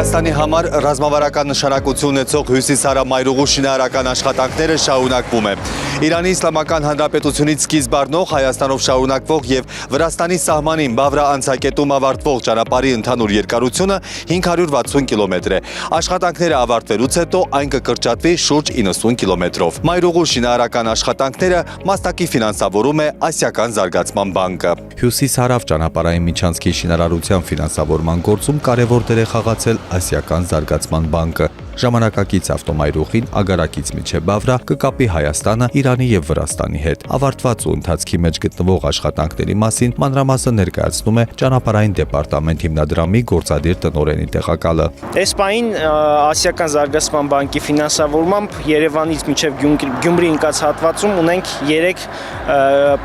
Վրաստանի համար ռազմավարական նշանակություն ունեցող հյուսիսարամայրուղու շինարարական աշխատանքները շարունակվում է։ Իրանի Իսլամական Հանրապետությունից սկիզբ առնող Հայաստանով շարունակվող եւ Վրաստանի սահմանին Բավրա անցակետում ավարտվող ճանապարհի ընդհանուր երկարությունը 560 կիլոմետր է։ Աշխատանքները ավարտվելուց հետո այն կկրճատվի շուրջ 90 կիլոմետրով։ Մայրուղու շինարարական աշխատանքները մասնակի ֆինանսավորում է Ասիական զարգացման բանկը։ Հյուսիս-հարավ ճանապարհային միջանցքի շինարարության ֆինանսավորման գործում կարևոր դեր է խաղացել Ասիական զարգացման բանկը։ Ժամանակակից ավտոմայրուղին Ագարակից մինչև Բավրա կկապի Հայաստանը, Իրանի եւ Վրաստանի հետ։ Ավարտված ու ընթացքի մեջ գտնվող աշխատանքների մասին մանրամասը ներկայացնում է ճանապարհային դեպարտամент հիմնադրամի գործադիր տնօրենի տեղակալը։ Էսպային Ասիական զարգացման բանկի ֆինանսավորմամբ Երևանից մինչև Գյումրի ընկած հատվածում ունենք 3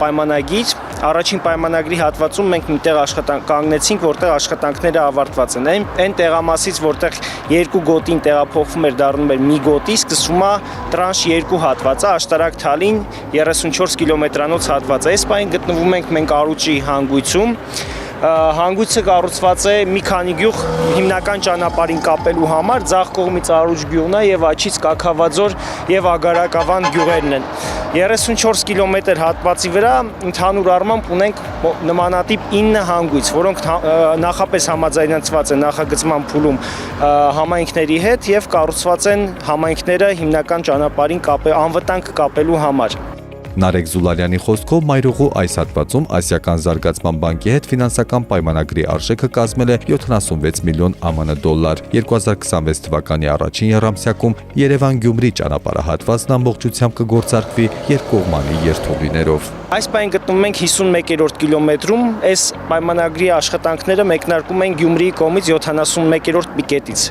պայմանագիր։ Առաջին պայմանագրի հատվածում մենք միտեղ աշխատանք կանգնեցինք, որտեղ աշխատանքները ավարտված են։ Այն տեղամասից, որտեղ 2 գոտին տեղափոխվում էր, դառնում էր մի գոտի, սկսվում է տրանշ 2 հատվածը, աշտարակ Թալին 34 կիլոմետրանոց հատվածը։ Էսպային գտնվում ենք մենք Արուճի հանգույցում։ Հանգույցը կառուցված է մի քանի գյուղ հիմնական ճանապարհին կապելու համար, ձախ կողմից Արուճ գյուղն է եւ աչից Կաքավաձոր եւ Ագարակավան գյուղերն են։ 34 կիլոմետր հատվածի վրա ընդհանուր առմամբ ունենք նմանատիպ 9 հանգույց, որոնք նախապես համաձայնեցված են նախագծման փուլում համայնքների հետ եւ կառուցված են համայնքները հիմնական ճանապարհին անվտանգ կապելու համար։ Նարեկ Զուլալյանի խոսքով մայրուղու այս հատվածում Ասիական զարգացման բանկի հետ ֆինանսական պայմանագրի արժեքը կազմել է 76 միլիոն ԱՄՆ դոլար։ 2026 թվականի առաջին եռամսյակում Երևան-Գյումրի ճանապարհահատվածն ամբողջությամբ կգործարկվի երկկողմանի երթուղիներով։ Այս պայն գտնվում ենք 51-րդ կիլոմետրում, այս պայմանագրի աշխատանքները մեկնարկում են Գյումրիի կողմից 71-րդ պիկետից։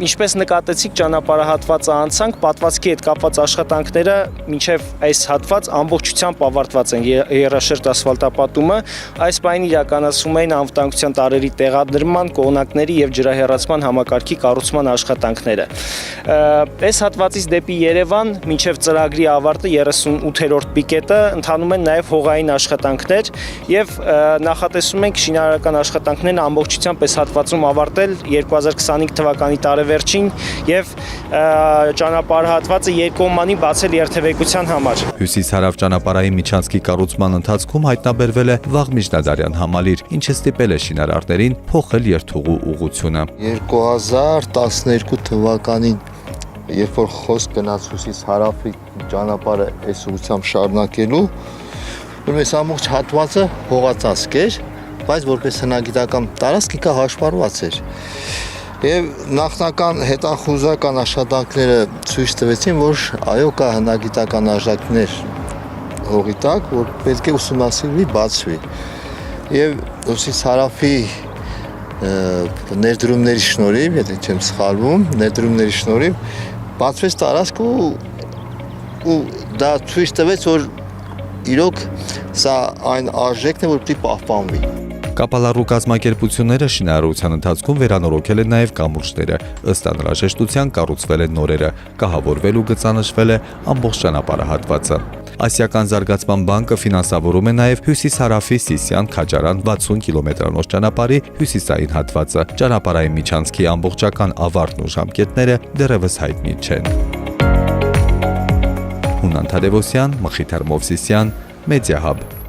Ինչպես նկատեցիք, ճանապարհահատվածը անցանք, պատվածքի հետ կապված աշխատանքները մինչև այս հատված ամբողջությամբ ավարտված են երաշերտ ասֆալտապատումը, այս պայն իրականացվում են անվտանգության տարրերի տեղադրման, կողմնակների եւ ջրահեռացման համակարգի կառուցման աշխատանքները։ Այս հատվածից դեպի Երևան մինչև ծրագրի ավարտը 38-րդ պիկետը ընթանում են նաև հողային աշխատանքներ եւ նախատեսում ենք շինարարական աշխատանքներն ամբողջությամբ այս հատվածում ավարտել 2025 թվականի տարեվերջին եւ ճանապարհահատվածը երկկողմանի բացել երթևեկության համար։ Հյուսիս-հարավ ճանապարհային միջանցքի կառուցման ընթացքում հայտնաբերվել է վաղ միջնադարյան համալիր, ինչը ստիպել է շինարարներին փոխել երթուղու ուղղությունը։ 2012 թվականին երբ որ խոսք գնաց հյուսիս-հարավի ճանապարհը այս ուղղությամբ շարունակելու, ուրեմն այս ամբողջ հատվածը հողածածկ էր, բայց որպես հնագիտական տարածք ինքը հաշվառված էր։ Եվ նախնական հետախուզական աշխատանքները ցույց տվեցին, որ այո, կա հնագիտական արժեքներ հողի տակ, որ պետք է ուսումնասիրվի, բացվի։ Եվ հյուսիս-հարավի ներդրումների շնորհիվ, եթե չեմ սխալվում, ներդրումների շնորհիվ բացվեց տարածքը ու դա ցույց տվեց, որ իրոք սա այն արժեքն է, որ պետք է պահպանվի։ Կապալառու կազմակերպությունները շինարարության ընթացքում վերանորոգել են նաև կամուրջները, ըստ անհրաժեշտության կառուցվել են նորերը, կահավորվել ու գծանշվել է ամբողջ ճանապարհահատվածը։ Ասիական զարգացման բանկը ֆինանսավորում է նաև հյուսիս-հարավի Սիսիան-Քաջարան 60 կիլոմետրանոց ճանապարհի հյուսիսային հատվածը։ Ճանապարհային միջանցքի ամբողջական ավարտն ու ժամկետները դեռևս հայտնի չեն։ Հունան Թադևոսյան, Մխիթար Մովսիսյան, Մեդիահաբ։